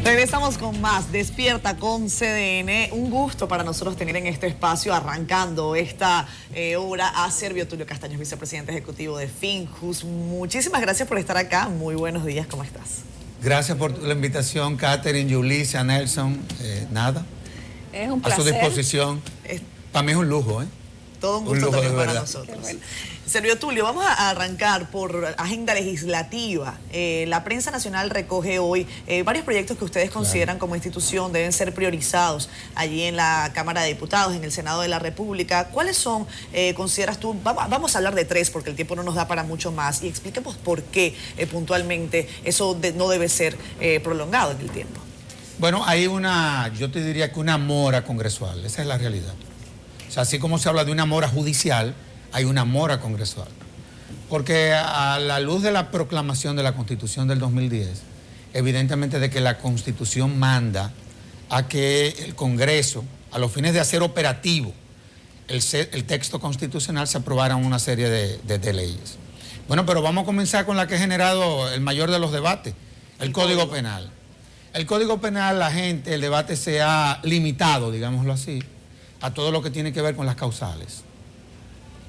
Regresamos con más Despierta con CDN. Un gusto para nosotros tener en este espacio, arrancando esta hora, a Servio Tulio Castaños, vicepresidente ejecutivo de Finjus. Muchísimas gracias por estar acá. Muy buenos días, ¿cómo estás? Gracias por la invitación, Catherine, Yulisa, Nelson. Nada. Es un placer. A su disposición. Para mí es un lujo, ¿eh? Todo un gusto también para nosotros. Bueno. Servio Tulio, vamos a arrancar por agenda legislativa. La prensa nacional recoge hoy varios proyectos que ustedes consideran como institución deben ser priorizados allí en la Cámara de Diputados, en el Senado de la República. ¿Cuáles son, consideras tú? Vamos a hablar de tres porque el tiempo no nos da para mucho más, y expliquemos por qué puntualmente eso no debe ser prolongado en el tiempo. Bueno, hay yo te diría que una mora congresual, esa es la realidad. O sea, así como se habla de una mora judicial, hay una mora congresual. Porque a la luz de la proclamación de la Constitución del 2010, evidentemente de que la Constitución manda a que el Congreso, a los fines de hacer operativo el texto constitucional, se aprobaran una serie de leyes. Bueno, pero vamos a comenzar con la que ha generado el mayor de los debates, el Código Penal. El Código Penal, el debate se ha limitado, digámoslo así, a todo lo que tiene que ver con las causales.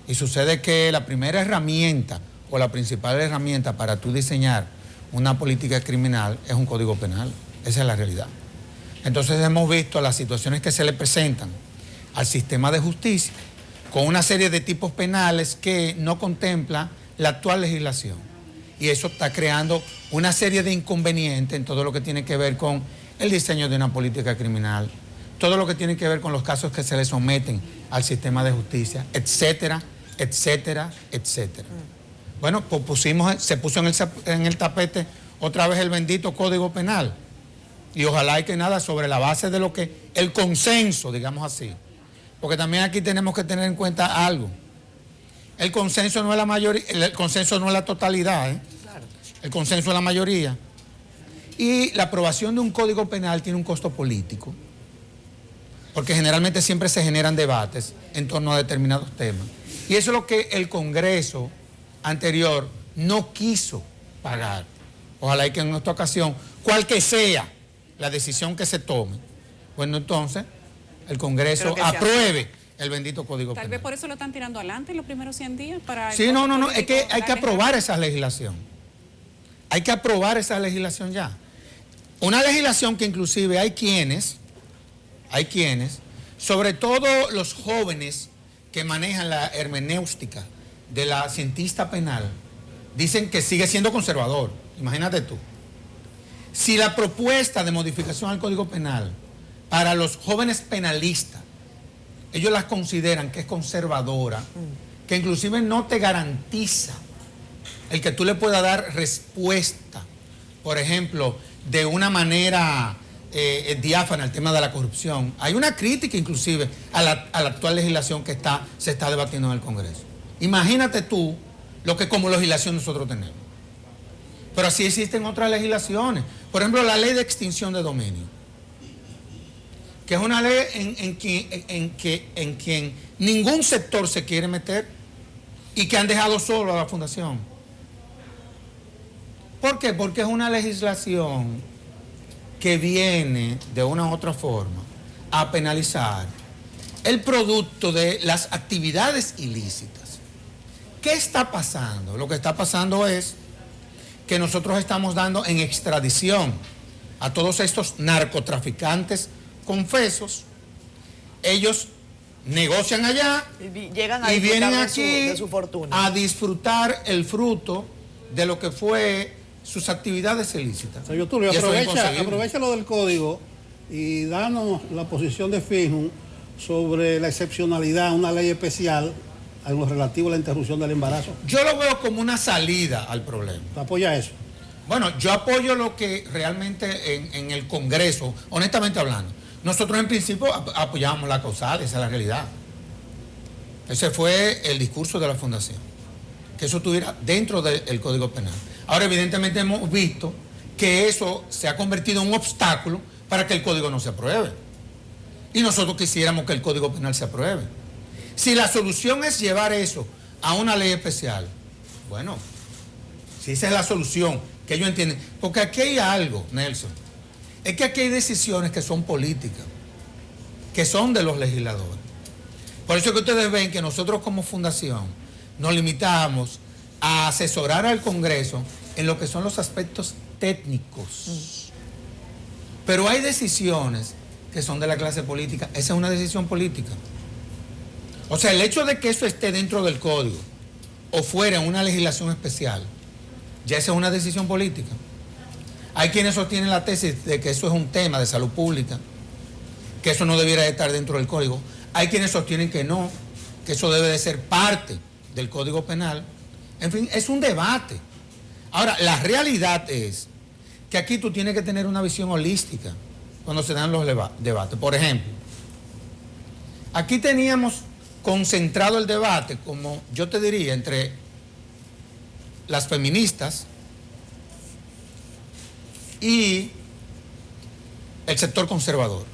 Y sucede que la primera herramienta o la principal herramienta para tú diseñar una política criminal es un código penal. Esa es la realidad. Entonces hemos visto las situaciones que se le presentan al sistema de justicia con una serie de tipos penales que no contempla la actual legislación. Y eso está creando una serie de inconvenientes en todo lo que tiene que ver con el diseño de una política criminal, todo lo que tiene que ver con los casos que se le someten al sistema de justicia, etcétera, etcétera, etcétera. Bueno, pues se puso en el tapete otra vez el bendito Código Penal. Y ojalá y que nada, sobre la base de lo que el consenso, digamos así. Porque también aquí tenemos que tener en cuenta algo. El consenso no es la mayoría, el consenso no es la totalidad, ¿eh? Claro. El consenso es la mayoría. Y la aprobación de un Código Penal tiene un costo político. Porque generalmente siempre se generan debates en torno a determinados temas. Y eso es lo que el Congreso anterior no quiso pagar. Ojalá y que en esta ocasión, cual que sea la decisión que se tome, bueno, entonces el Congreso apruebe el bendito Código Penal. Tal vez por eso lo están tirando adelante en los primeros 100 días. Para sí, no, es que hay que aprobar esa legislación. Hay que aprobar esa legislación ya. Una legislación que inclusive hay quienes, sobre todo los jóvenes que manejan la hermenéutica de la cientista penal, dicen que sigue siendo conservador. Imagínate tú. Si la propuesta de modificación al Código Penal para los jóvenes penalistas, ellos las consideran que es conservadora, que inclusive no te garantiza el que tú le puedas dar respuesta, por ejemplo, de una manera diáfana al tema de la corrupción. Hay una crítica inclusive a la actual legislación que se está debatiendo en el Congreso. Imagínate tú lo que como legislación nosotros tenemos. Pero así existen otras legislaciones. Por ejemplo, la ley de extinción de dominio, que es una ley en quien ningún sector se quiere meter y que han dejado solo a la Fundación. ¿Por qué? Porque es una legislación que viene de una u otra forma a penalizar el producto de las actividades ilícitas. ¿Qué está pasando? Lo que está pasando es que nosotros estamos dando en extradición a todos estos narcotraficantes confesos. Ellos negocian allá y vienen aquí de su fortuna, a disfrutar el fruto de lo que fue sus actividades ilícitas. Sergio Tulio, aprovecha lo del código y danos la posición de Finjus sobre la excepcionalidad, una ley especial en lo relativo a la interrupción del embarazo. Yo lo veo como una salida al problema. ¿Te apoya eso? Bueno, yo apoyo lo que realmente en el Congreso, honestamente hablando, nosotros en principio apoyábamos la causal, esa es la realidad. Ese fue el discurso de la Fundación, que eso estuviera dentro del Código Penal. Ahora, evidentemente hemos visto que eso se ha convertido en un obstáculo para que el Código no se apruebe. Y nosotros quisiéramos que el Código Penal se apruebe. Si la solución es llevar eso a una ley especial, bueno, si esa es la solución que ellos entienden, porque aquí hay algo, Nelson. Es que aquí hay decisiones que son políticas, que son de los legisladores. Por eso es que ustedes ven que nosotros como fundación nos limitamos a asesorar al Congreso en lo que son los aspectos técnicos. Pero hay decisiones que son de la clase política. Esa es una decisión política. O sea, el hecho de que eso esté dentro del código o fuera en una legislación especial, ya esa es una decisión política. Hay quienes sostienen la tesis de que eso es un tema de salud pública, que eso no debiera estar dentro del código. Hay quienes sostienen que no, que eso debe de ser parte del Código Penal. En fin, es un debate. Ahora, la realidad es que aquí tú tienes que tener una visión holística cuando se dan los debates. Por ejemplo, aquí teníamos concentrado el debate, como yo te diría, entre las feministas y el sector conservador.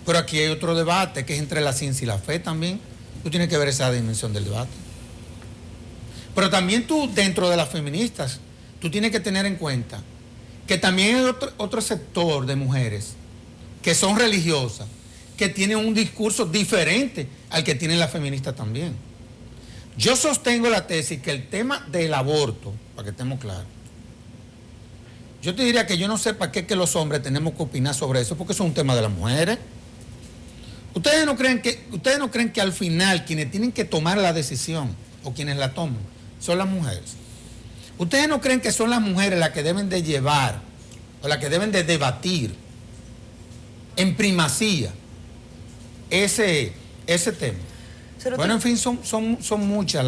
Pero aquí hay otro debate que es entre la ciencia y la fe también. Tú tienes que ver esa dimensión del debate. Pero también tú, dentro de las feministas, tú tienes que tener en cuenta que también hay otro sector de mujeres que son religiosas, que tienen un discurso diferente al que tienen las feministas también. Yo sostengo la tesis que el tema del aborto, para que estemos claros, yo te diría que yo no sé para qué que los hombres tenemos que opinar sobre eso, porque eso es un tema de las mujeres. ¿Ustedes no creen que al final quienes tienen que tomar la decisión o quienes la toman son las mujeres? ¿Ustedes no creen que son las mujeres las que deben de llevar o las que deben de debatir en primacía ese tema? Bueno, en fin, son muchas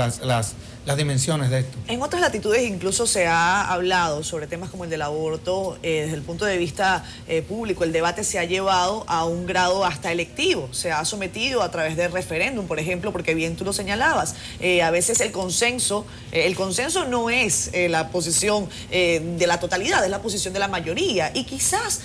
las dimensiones de esto. En otras latitudes incluso se ha hablado sobre temas como el del aborto, desde el punto de vista público, el debate se ha llevado a un grado hasta electivo, se ha sometido a través de referéndum, por ejemplo, porque bien tú lo señalabas, a veces el consenso no es la posición de la totalidad, es la posición de la mayoría, y quizás,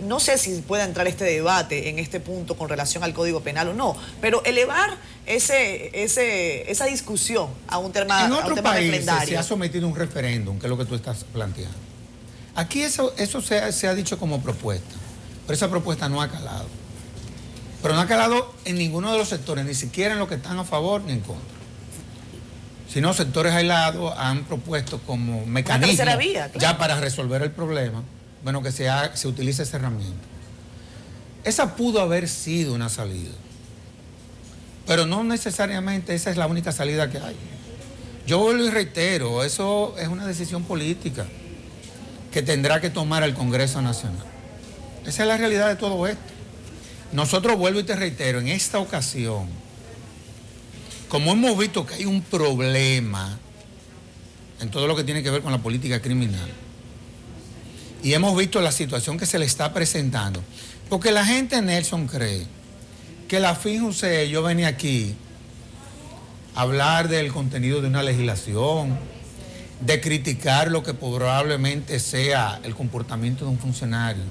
no sé si pueda entrar este debate en este punto con relación al Código Penal o no, pero elevar esa discusión a un tema, en otros países refrendario. Se ha sometido un referéndum, que es lo que tú estás planteando. Aquí eso se ha dicho como propuesta, pero esa propuesta no ha calado. Pero no ha calado en ninguno de los sectores, ni siquiera en los que están a favor ni en contra. Sino sectores aislados han propuesto como mecanismo vía, claro, ya para resolver el problema, bueno, que se utilice esa herramienta. Esa pudo haber sido una salida, pero no necesariamente esa es la única salida que hay. Yo vuelvo y reitero, eso es una decisión política que tendrá que tomar el Congreso Nacional. Esa es la realidad de todo esto. Nosotros, vuelvo y te reitero, en esta ocasión, como hemos visto que hay un problema en todo lo que tiene que ver con la política criminal, y hemos visto la situación que se le está presentando, porque la gente, Nelson, cree que la fíjense, yo venía aquí a hablar del contenido de una legislación, de criticar lo que probablemente sea el comportamiento de un funcionario.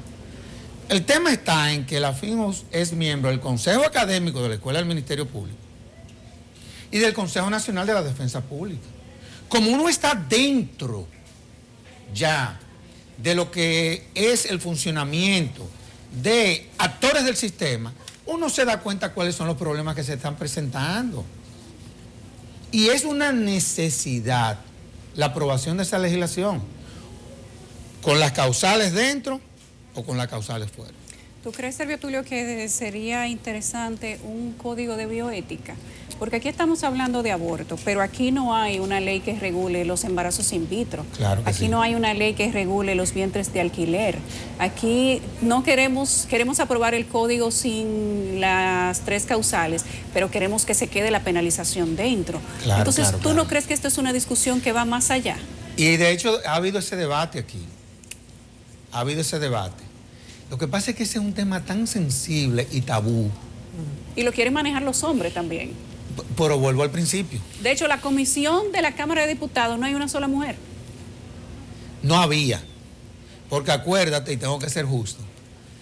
El tema está en que la FINUS es miembro del Consejo Académico de la Escuela del Ministerio Público y del Consejo Nacional de la Defensa Pública. Como uno está dentro ya de lo que es el funcionamiento de actores del sistema, uno se da cuenta cuáles son los problemas que se están presentando. Y es una necesidad la aprobación de esa legislación, con las causales dentro o con las causales fuera. ¿Tú crees, Servio Tulio, que sería interesante un código de bioética? Porque aquí estamos hablando de aborto, pero aquí no hay una ley que regule los embarazos in vitro. Claro que aquí sí. no hay una ley que regule los vientres de alquiler. Aquí no queremos aprobar el código sin las 3 causales, pero queremos que se quede la penalización dentro. Claro, entonces, claro, ¿tú claro. no crees que esto es una discusión que va más allá? Y de hecho ha habido ese debate aquí. Ha habido ese debate. Lo que pasa es que ese es un tema tan sensible y tabú. Y lo quieren manejar los hombres también. Pero vuelvo al principio. De hecho, la comisión de la Cámara de Diputados no hay una sola mujer. No había. Porque acuérdate, y tengo que ser justo,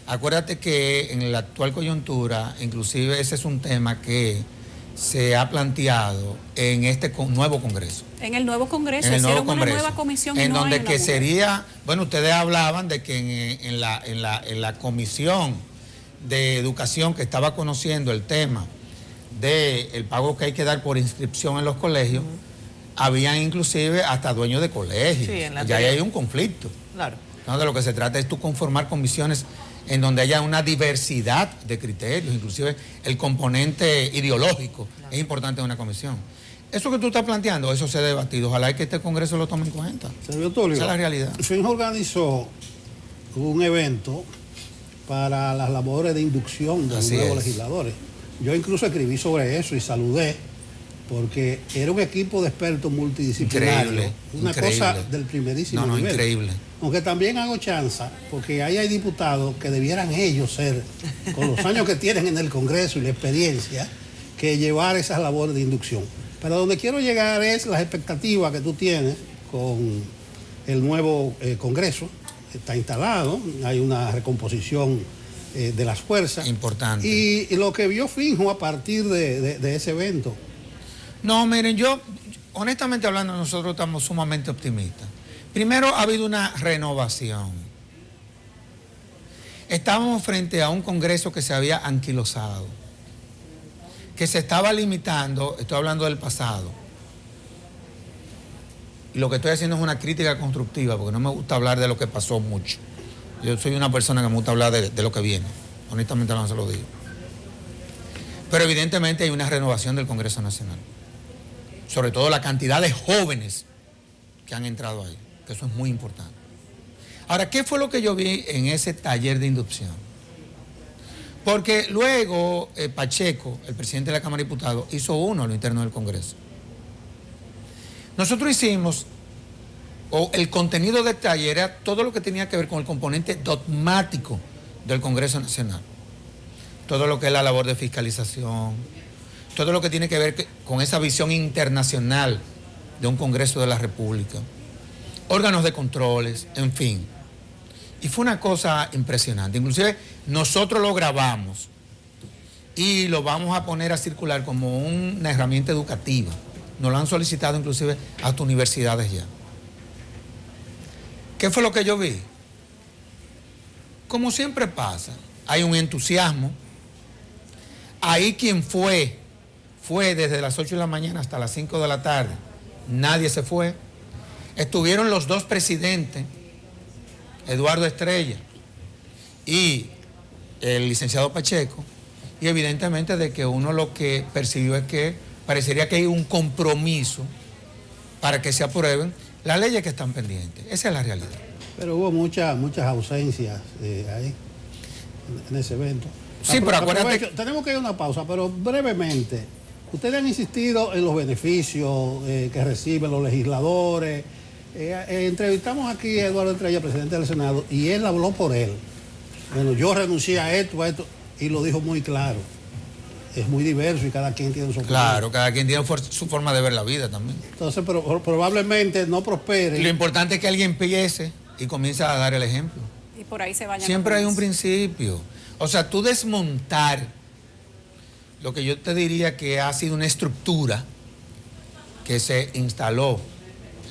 acuérdate que en la actual coyuntura, inclusive ese es un tema que se ha planteado en este nuevo Congreso. En el nuevo Congreso, En el nuevo hicieron Congreso, una nueva comisión. en y no donde hay una que mujer. sería, bueno, ustedes hablaban de que en la comisión de educación que estaba conociendo el tema del pago que hay que dar por inscripción en los colegios, habían inclusive hasta dueños de colegios. Sí, en la ya hay un conflicto. Claro. No, de lo que se trata es tú conformar comisiones en donde haya una diversidad de criterios, inclusive el componente ideológico es importante en una comisión. Eso que tú estás planteando, eso se ha debatido. Ojalá que este Congreso lo tome en cuenta. Sergio Tulio, Esa es la realidad. FINJO organizó un evento para las labores de inducción de los Así nuevos es. legisladores. Yo incluso escribí sobre eso y saludé, porque era un equipo de expertos multidisciplinarios. Increíble, Una increíble. cosa del primerísimo No, nivel. increíble. Aunque también hago chanza, porque ahí hay diputados que debieran ellos ser, con los años que tienen en el Congreso y la experiencia, que llevar esas labores de inducción. Pero donde quiero llegar es las expectativas que tú tienes con el nuevo Congreso. Está instalado, hay una recomposición de las fuerzas. Importante. Y lo que vio FINJO a partir de ese evento. No, miren, yo, honestamente hablando, nosotros estamos sumamente optimistas. Primero, ha habido una renovación. Estábamos frente a un Congreso que se había anquilosado, que se estaba limitando, estoy hablando del pasado. Y lo que estoy haciendo es una crítica constructiva, porque no me gusta hablar de lo que pasó mucho. Yo soy una persona que me gusta hablar de lo que viene. Honestamente no se lo digo. Pero evidentemente hay una renovación del Congreso Nacional. Sobre todo la cantidad de jóvenes que han entrado ahí, que eso es muy importante. Ahora, ¿qué fue lo que yo vi en ese taller de inducción? Porque luego Pacheco, el presidente de la Cámara de Diputados, hizo uno a lo interno del Congreso. Nosotros hicimos, o el contenido del taller era todo lo que tenía que ver con el componente dogmático del Congreso Nacional. Todo lo que es la labor de fiscalización, todo lo que tiene que ver con esa visión internacional de un Congreso de la República, órganos de controles, en fin. Y fue una cosa impresionante. Inclusive nosotros lo grabamos y lo vamos a poner a circular como una herramienta educativa. Nos lo han solicitado inclusive hasta universidades ya. ¿Qué fue lo que yo vi? Como siempre pasa, hay un entusiasmo. Ahí quien fue desde las 8 de la mañana hasta las 5 de la tarde. Nadie se fue. Estuvieron los dos presidentes, Eduardo Estrella y el licenciado Pacheco, y evidentemente de que uno lo que percibió es que parecería que hay un compromiso para que se aprueben las leyes que están pendientes. Esa es la realidad. Pero hubo muchas ausencias ahí, en ese evento. Sí, pero acuérdate... Tenemos que ir a una pausa, pero brevemente. Ustedes han insistido en los beneficios que reciben los legisladores. Entrevistamos aquí a Eduardo Estrella, presidente del Senado, y él habló por él. Bueno, yo renuncié a esto, y lo dijo muy claro. Es muy diverso y cada quien tiene su opinión. Claro, cada quien tiene su forma de ver la vida también. Entonces, pero probablemente no prospere. Lo importante es que alguien empiece y comience a dar el ejemplo. Y por ahí se vayan. Siempre hay un principio. O sea, tú desmontar lo que yo te diría que ha sido una estructura que se instaló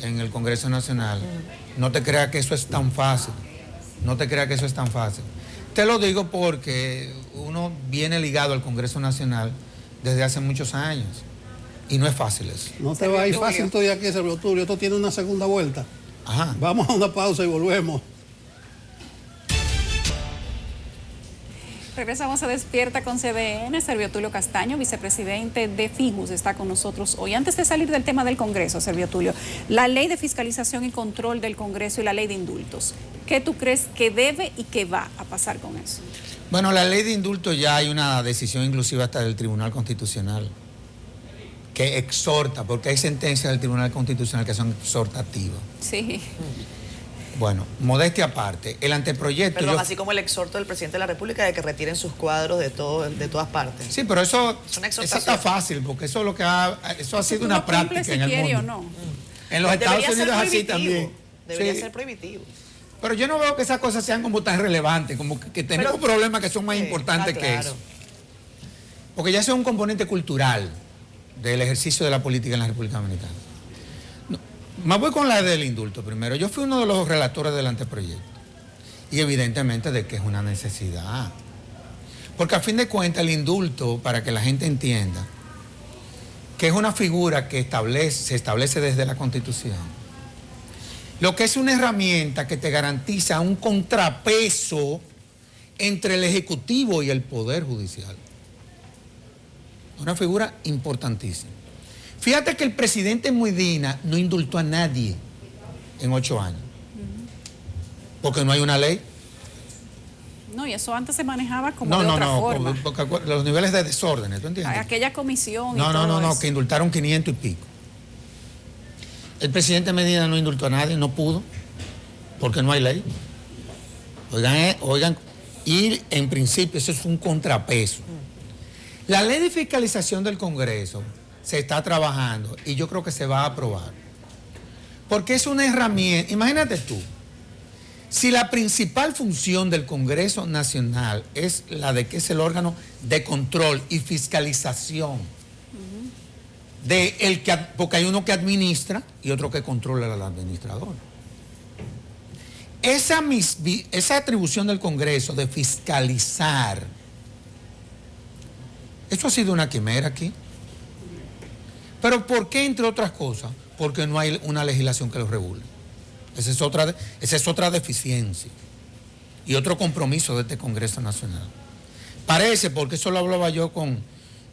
en el Congreso Nacional, no te creas que eso es tan fácil. No te creas que eso es tan fácil. Te lo digo porque uno viene ligado al Congreso Nacional desde hace muchos años y no es fácil eso. No te va a ir fácil todavía aquí, Sergio Tulio. Esto tiene una segunda vuelta. Ajá. Vamos a una pausa y volvemos. Regresamos a Despierta con CDN. Servio Tulio Castaño, vicepresidente de FIJUS, está con nosotros hoy. Antes de salir del tema del Congreso, Servio Tulio, la ley de fiscalización y control del Congreso y la ley de indultos, ¿qué tú crees que debe y que va a pasar con eso? Bueno, la ley de indultos ya hay una decisión inclusive hasta del Tribunal Constitucional que exhorta, porque hay sentencias del Tribunal Constitucional que son exhortativas. Sí. Bueno, modestia aparte, el anteproyecto... Perdón, así como el exhorto del presidente de la República de que retiren sus cuadros de todas partes. Sí, pero eso está fácil, porque eso es lo que eso ha sido una práctica en el mundo. O no. En los Estados Unidos es así también. Debería ser prohibitivo. Pero yo no veo que esas cosas sean como tan relevantes, como que tenemos problemas que son más importantes que eso. Porque ya eso es un componente cultural. del ejercicio de la política en la República Dominicana. No, me voy con la del indulto primero. Yo fui uno de los relatores del anteproyecto. Y evidentemente de que es una necesidad. Porque a fin de cuentas el indulto, para que la gente entienda, que es una figura que se establece desde la Constitución, lo que es una herramienta que te garantiza un contrapeso entre el Ejecutivo y el Poder Judicial. Una figura importantísima. Fíjate que el presidente Medina no indultó a nadie en 8 años. Porque no hay una ley. No, y eso antes se manejaba como de otra forma. Porque los niveles de desórdenes, ¿tú entiendes? Aquella comisión No, que indultaron 500 y pico. El presidente Medina no indultó a nadie, no pudo, porque no hay ley. Oigan, y en principio eso es un contrapeso. La ley de fiscalización del Congreso se está trabajando y yo creo que se va a aprobar. Porque es una herramienta, imagínate tú, si la principal función del Congreso Nacional es la de que es el órgano de control y fiscalización, porque hay uno que administra y otro que controla al administrador. Esa atribución del Congreso de fiscalizar, eso ha sido una quimera aquí. ¿Pero por qué, entre otras cosas? Porque no hay una legislación que lo regule. Esa es otra deficiencia y otro compromiso de este Congreso Nacional. Parece, porque eso lo hablaba yo con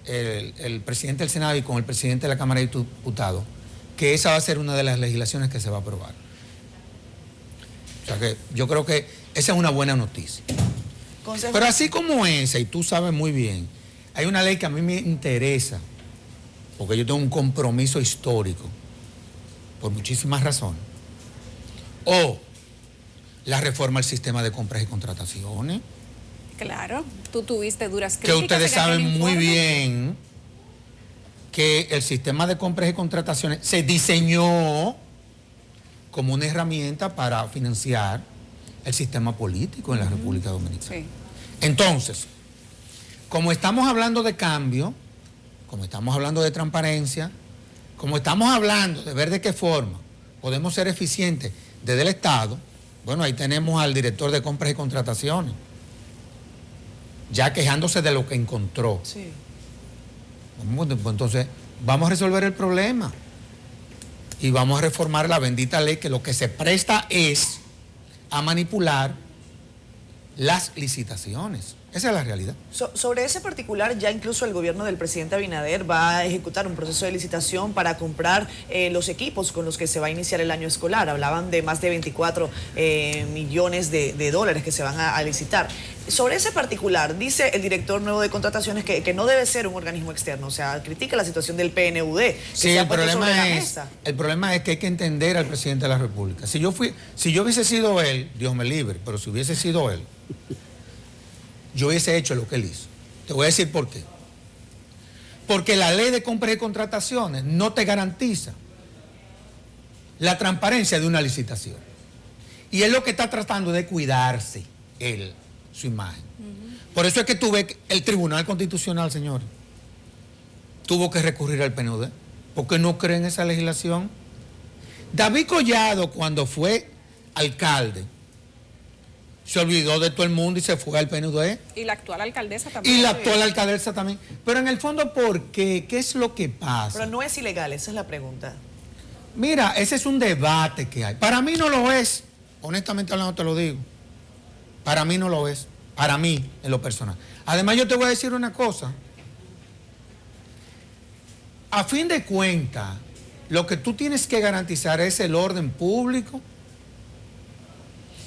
el presidente del Senado y con el presidente de la Cámara de Diputados, que esa va a ser una de las legislaciones que se va a aprobar. O sea que yo creo que esa es una buena noticia. Pero así como esa, y tú sabes muy bien, hay una ley que a mí me interesa, porque yo tengo un compromiso histórico, por muchísimas razones. O la reforma al sistema de compras y contrataciones. Claro, tú tuviste duras críticas. Que ustedes saben muy bien que el sistema de compras y contrataciones se diseñó como una herramienta para financiar el sistema político en la República Dominicana. Sí. Entonces, como estamos hablando de cambio, como estamos hablando de transparencia, como estamos hablando de ver de qué forma podemos ser eficientes desde el Estado, bueno, ahí tenemos al director de compras y contrataciones, ya quejándose de lo que encontró. Sí. Entonces, vamos a resolver el problema y vamos a reformar la bendita ley que lo que se presta es a manipular las licitaciones. Esa es la realidad. Sobre ese particular, ya incluso el gobierno del presidente Abinader va a ejecutar un proceso de licitación para comprar los equipos con los que se va a iniciar el año escolar. Hablaban de más de 24 millones de dólares que se van a licitar. Sobre ese particular, dice el director nuevo de contrataciones que no debe ser un organismo externo. O sea, critica la situación del PNUD. Sí, el problema es que hay que entender al presidente de la República. Si yo hubiese sido él, Dios me libre, pero si hubiese sido él, yo hubiese hecho lo que él hizo. Te voy a decir por qué. Porque la ley de compras y contrataciones no te garantiza la transparencia de una licitación. Y él lo que está tratando de cuidarse, su imagen. Por eso es que tuve el Tribunal Constitucional, señores, tuvo que recurrir al PNUD, porque no creen en esa legislación. David Collado, cuando fue alcalde, se olvidó de todo el mundo y se fue al PNUD. Y la actual alcaldesa también. Y la actual alcaldesa también. Pero en el fondo, ¿por qué? ¿Qué es lo que pasa? Pero no es ilegal, esa es la pregunta. Mira, ese es un debate que hay. Para mí no lo es. Honestamente hablando te lo digo. Para mí no lo es. Para mí, en lo personal. Además, yo te voy a decir una cosa. A fin de cuentas, lo que tú tienes que garantizar es el orden público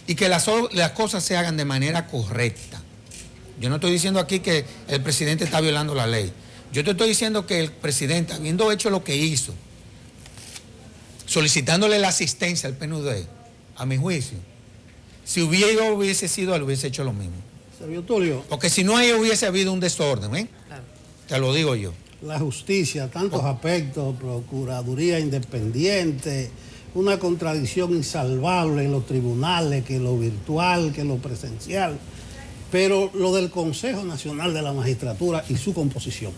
y que las cosas se hagan de manera correcta. Yo no estoy diciendo aquí que el presidente está violando la ley. Yo te estoy diciendo que el presidente, habiendo hecho lo que hizo, solicitándole la asistencia al PNUD, a mi juicio, si hubiese sido él, hubiese hecho lo mismo. Servio Tulio. Porque si no, ahí hubiese habido un desorden, ¿eh? Claro. Te lo digo yo. La justicia, tantos aspectos, procuraduría independiente, una contradicción insalvable en los tribunales, que lo virtual, que lo presencial. Pero lo del Consejo Nacional de la Magistratura y su composición.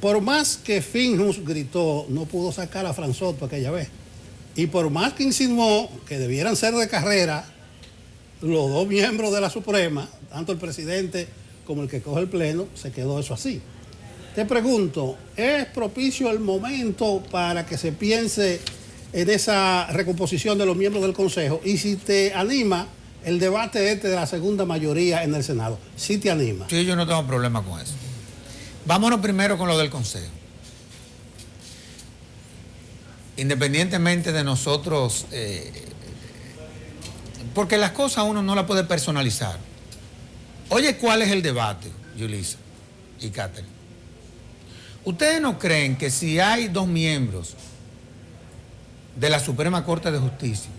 Por más que Finjus gritó, no pudo sacar a Franzotto aquella vez. Y por más que insinuó que debieran ser de carrera los dos miembros de la Suprema, tanto el presidente como el que coge el pleno, se quedó eso así. Te pregunto, ¿es propicio el momento para que se piense en esa recomposición de los miembros del Consejo? Y si te anima el debate de la segunda mayoría en el Senado, ¿sí te anima? Sí, yo no tengo problema con eso. Vámonos primero con lo del Consejo. Independientemente de nosotros, porque las cosas uno no las puede personalizar. Oye, ¿cuál es el debate, Yulisa y Catherine? ¿Ustedes no creen que si hay dos miembros de la Suprema Corte de Justicia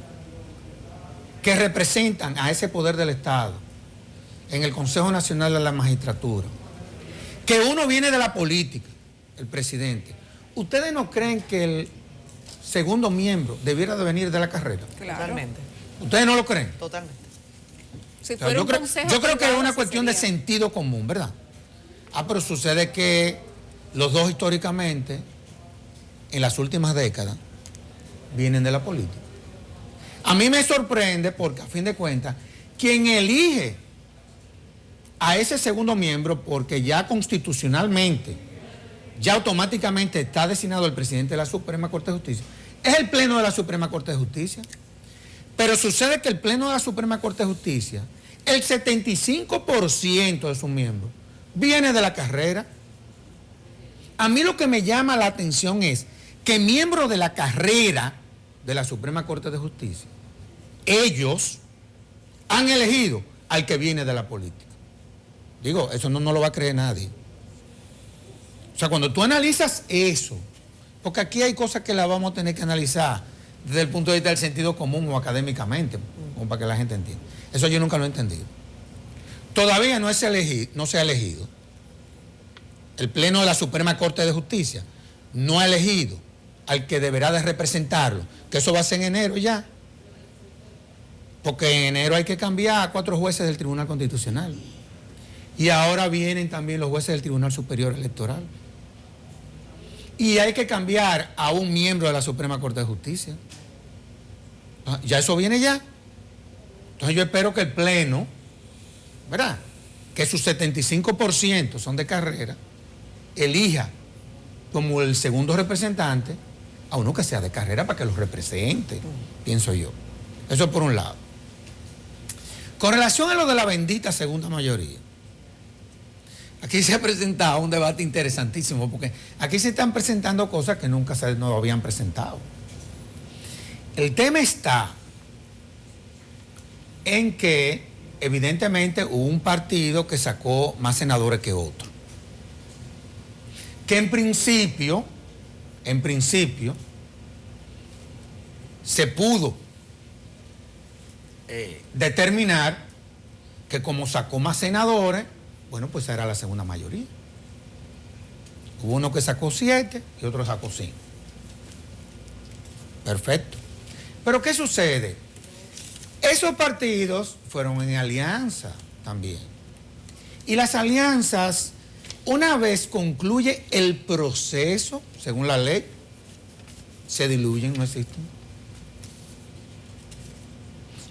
que representan a ese poder del Estado en el Consejo Nacional de la Magistratura, que uno viene de la política, el presidente, ¿ustedes no creen que el segundo miembro debiera de venir de la carrera? Claro. Totalmente. ¿Ustedes no lo creen? Totalmente. Si O sea, fuera yo un creo, consejo yo creo que es privado, una así cuestión de sería. sentido común, ¿verdad? Pero sucede que los dos históricamente, en las últimas décadas, vienen de la política. A mí me sorprende porque, a fin de cuentas, quien elige a ese segundo miembro, porque ya constitucionalmente, ya automáticamente está designado el presidente de la Suprema Corte de Justicia, es el Pleno de la Suprema Corte de Justicia. Pero sucede que el Pleno de la Suprema Corte de Justicia, el 75% de sus miembros viene de la carrera. A mí lo que me llama la atención es que miembros de la carrera de la Suprema Corte de Justicia, ellos han elegido al que viene de la política. Digo, eso no lo va a creer nadie. O sea, cuando tú analizas eso, porque aquí hay cosas que las vamos a tener que analizar desde el punto de vista del sentido común o académicamente, como para que la gente entienda. Eso yo nunca lo he entendido. Todavía no se ha elegido. El Pleno de la Suprema Corte de Justicia no ha elegido al que deberá de representarlo, que eso va a ser en enero ya. Porque en enero hay que cambiar a 4 jueces del Tribunal Constitucional. Y ahora vienen también los jueces del Tribunal Superior Electoral. Y hay que cambiar a un miembro de la Suprema Corte de Justicia. Ya eso viene ya. Entonces yo espero que el Pleno, ¿verdad?, que sus 75% son de carrera, elija como el segundo representante a uno que sea de carrera para que los represente, pienso yo. Eso por un lado. Con relación a lo de la bendita segunda mayoría, aquí se ha presentado un debate interesantísimo, porque aquí se están presentando cosas que nunca se nos habían presentado. El tema está en que, evidentemente, hubo un partido que sacó más senadores que otro. Que en principio, se pudo determinar que como sacó más senadores, bueno, pues era la segunda mayoría. Hubo uno que sacó 7 y otro sacó 5. Perfecto. Pero ¿qué sucede? Esos partidos fueron en alianza también. Y las alianzas, una vez concluye el proceso, según la ley, se diluyen, no existen.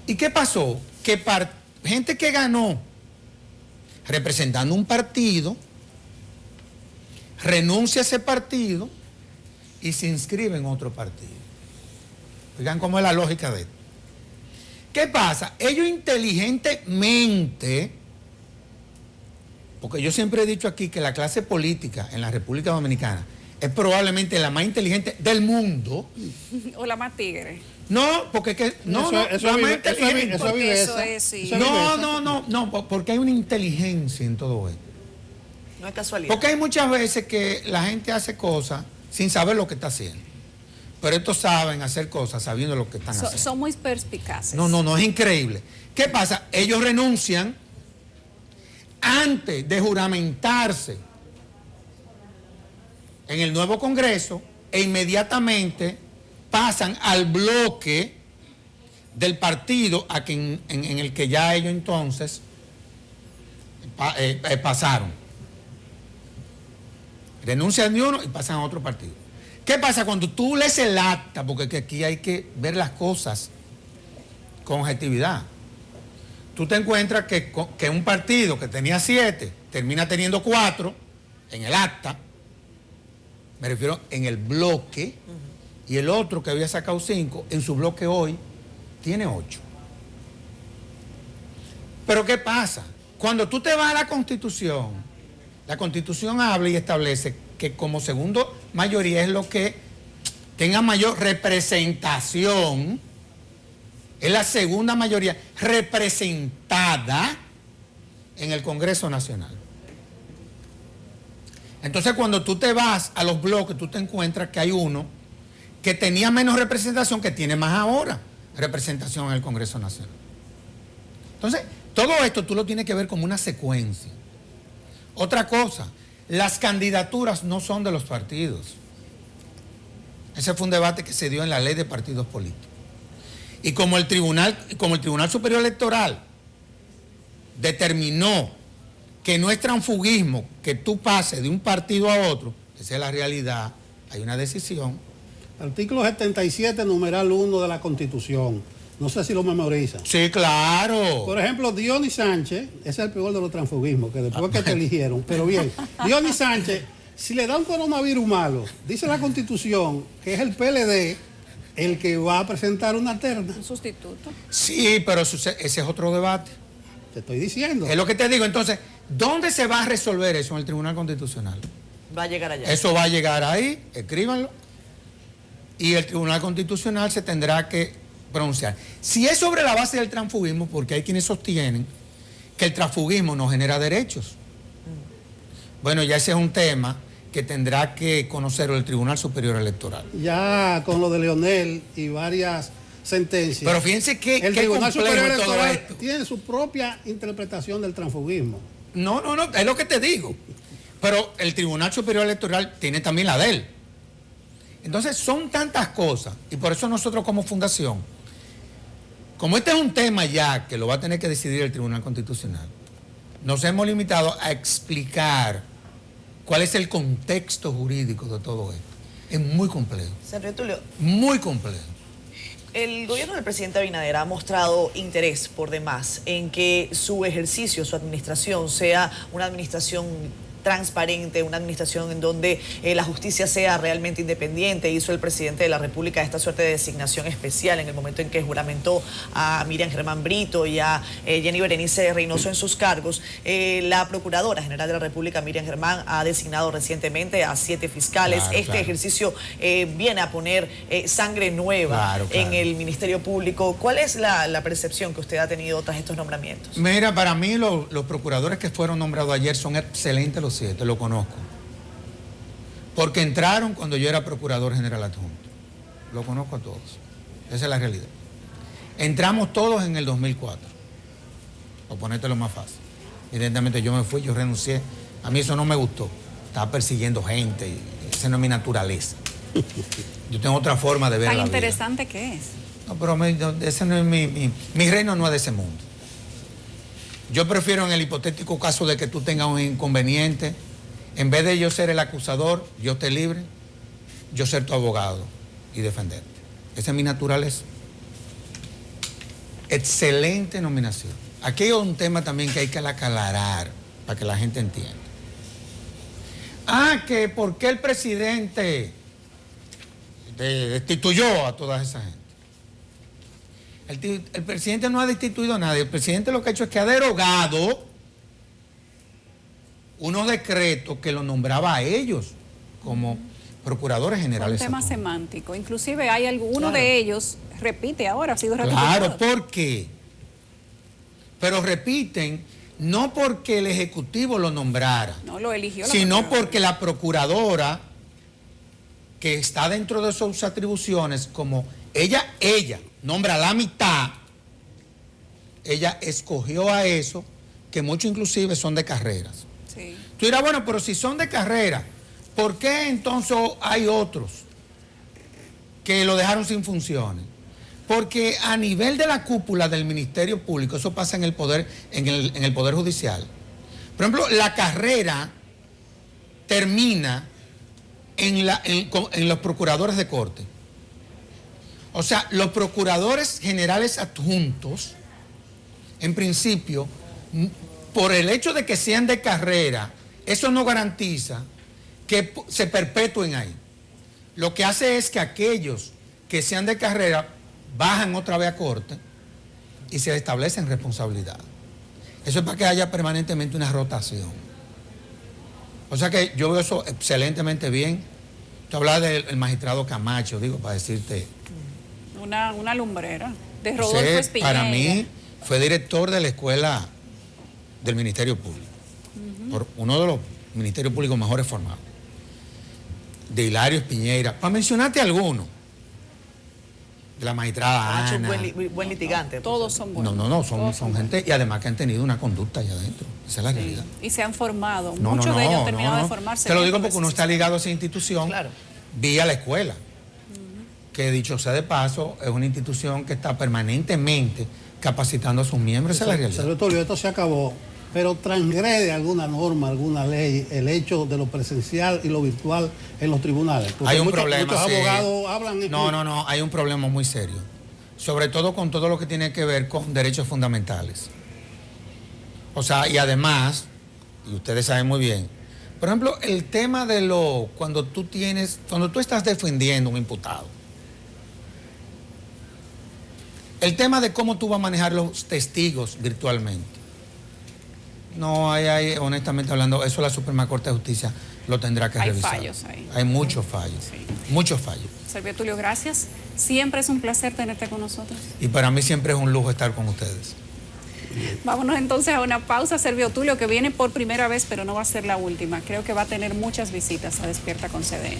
¿Y qué pasó? Que gente que ganó representando un partido, renuncia a ese partido y se inscribe en otro partido. Oigan cómo es la lógica de esto. ¿Qué pasa? Ellos inteligentemente, porque yo siempre he dicho aquí que la clase política en la República Dominicana es probablemente la más inteligente del mundo. O la más tigre. No, porque no, Eso porque hay una inteligencia en todo esto. No es casualidad. Porque hay muchas veces que la gente hace cosas sin saber lo que está haciendo. Pero estos saben hacer cosas sabiendo lo que están haciendo. Son muy perspicaces. No, es increíble. ¿Qué pasa? Ellos renuncian antes de juramentarse en el nuevo Congreso e inmediatamente pasan al bloque del partido en el que ya ellos entonces pasaron. Denuncian de uno y pasan a otro partido. ¿Qué pasa cuando tú lees el acta? Porque aquí hay que ver las cosas con objetividad. Tú te encuentras que un partido que tenía 7 termina teniendo 4 en el acta, me refiero en el bloque, y el otro que había sacado 5, en su bloque hoy tiene 8. Pero ¿qué pasa? Cuando tú te vas a la Constitución habla y establece que como segundo mayoría es lo que tenga mayor representación, es la segunda mayoría representada en el Congreso Nacional. Entonces, cuando tú te vas a los bloques, tú te encuentras que hay uno que tenía menos representación, que tiene más ahora representación en el Congreso Nacional. Entonces, todo esto tú lo tienes que ver como una secuencia. Otra cosa, las candidaturas no son de los partidos. Ese fue un debate que se dio en la ley de partidos políticos. Y como el Tribunal Superior Electoral determinó que no es transfugismo que tú pases de un partido a otro, esa es la realidad, hay una decisión. Artículo 77, numeral 1 de la Constitución. No sé si lo memorizan. Sí, claro. Por ejemplo, Dionis Sánchez, ese es el peor de los transfugismos, que después que te eligieron, pero bien, Dionis Sánchez, si le da un coronavirus malo, dice la Constitución que es el PLD el que va a presentar una terna. Un sustituto. Sí, pero ese es otro debate. Te estoy diciendo. Es lo que te digo. Entonces, ¿dónde se va a resolver eso? En el Tribunal Constitucional. Va a llegar allá. Eso va a llegar ahí, escríbanlo. Y el Tribunal Constitucional se tendrá que pronunciar. Si es sobre la base del transfugismo, porque hay quienes sostienen que el transfugismo no genera derechos. Bueno, ya ese es un tema que tendrá que conocer el Tribunal Superior Electoral. Ya con lo de Leonel y varias sentencias. Pero fíjense que el Tribunal Superior todo Electoral esto tiene su propia interpretación del transfugismo. No, es lo que te digo. Pero el Tribunal Superior Electoral tiene también la de él. Entonces son tantas cosas, y por eso nosotros como fundación, como este es un tema ya que lo va a tener que decidir el Tribunal Constitucional, nos hemos limitado a explicar cuál es el contexto jurídico de todo esto. Es muy complejo. Sergio Tulio, Muy complejo. el gobierno del presidente Abinader ha mostrado interés por demás en que su ejercicio, su administración, sea una administración transparente, una administración en donde la justicia sea realmente independiente. Hizo el presidente de la República esta suerte de designación especial en el momento en que juramentó a Miriam Germán Brito y a Jenny Berenice Reynoso en sus cargos. La Procuradora General de la República, Miriam Germán, ha designado recientemente a 7 fiscales. Claro. Ejercicio viene a poner sangre nueva en el Ministerio Público. ¿Cuál es la percepción que usted ha tenido tras estos nombramientos? Mira, para mí los procuradores que fueron nombrados ayer son excelentes los 7, lo conozco. Porque entraron cuando yo era procurador general adjunto. Lo conozco a todos. Esa es la realidad. Entramos todos en el 2004. Por ponértelo más fácil. Evidentemente yo me fui, yo renuncié. A mí eso no me gustó. Estaba persiguiendo gente y esa no es mi naturaleza. Yo tengo otra forma de ver la vida. Tan interesante que es. No, pero ese no es mi reino no es de ese mundo. Yo prefiero en el hipotético caso de que tú tengas un inconveniente, en vez de yo ser el acusador, yo te libre, yo ser tu abogado y defenderte. Esa es mi naturaleza. Excelente nominación. Aquí hay un tema también que hay que aclarar para que la gente entienda. Que ¿por qué el presidente destituyó a toda esa gente? El presidente no ha destituido a nadie. El presidente lo que ha hecho es que ha derogado unos decretos que lo nombraba a ellos como procuradores generales. Un tema semántico. Inclusive hay alguno de ellos, repite ahora, ha sido Claro, ratificado. ¿por qué? Pero repiten, no porque el Ejecutivo lo nombrara. No, lo eligió la sino procuradora. porque la procuradora, que está dentro de sus atribuciones, como ella nombra la mitad, ella escogió a eso, que muchos inclusive son de carreras. Sí. Tú dirás, bueno, pero si son de carrera, ¿por qué entonces hay otros que lo dejaron sin funciones? Porque a nivel de la cúpula del Ministerio Público, eso pasa en el Poder, en el Poder Judicial. Por ejemplo, la carrera termina en los procuradores de corte. O sea, los procuradores generales adjuntos, en principio, por el hecho de que sean de carrera, eso no garantiza que se perpetúen ahí. Lo que hace es que aquellos que sean de carrera bajan otra vez a corte y se establecen responsabilidades. Eso es para que haya permanentemente una rotación. O sea que yo veo eso excelentemente bien. Tú hablas del magistrado Camacho, digo, para decirte. Una lumbrera de Rodolfo Espinel. Para mí fue director de la escuela del Ministerio Público. Por uno de los ministerios públicos mejores formados. De Hilario Espiñeira. Para mencionarte alguno. De la magistrada Camacho, Ana. buen litigante. Todos son buenos. No, son gente y además que han tenido una conducta allá adentro. Esa es la realidad. Y se han formado. Muchos de ellos han terminado de formarse. Te lo digo porque uno está ligado a esa institución vía la escuela. Que dicho sea de paso, es una institución que está permanentemente capacitando a sus miembros. Esa es la realidad. Secretario, esto se acabó, pero transgrede alguna norma, alguna ley, el hecho de lo presencial y lo virtual en los tribunales. Porque hay un problema. Muchos abogados hablan. No, hay un problema muy serio. Sobre todo con todo lo que tiene que ver con derechos fundamentales. O sea, y además, y ustedes saben muy bien, por ejemplo, el tema de cuando tú estás defendiendo a un imputado, el tema de cómo tú vas a manejar los testigos virtualmente. No, honestamente hablando, eso la Suprema Corte de Justicia lo tendrá que revisar. Hay fallos ahí. Hay muchos fallos, muchos fallos. Servio Tulio, gracias. Siempre es un placer tenerte con nosotros. Y para mí siempre es un lujo estar con ustedes. Vámonos entonces a una pausa. Servio Tulio, que viene por primera vez, pero no va a ser la última. Creo que va a tener muchas visitas a Despierta con CDN.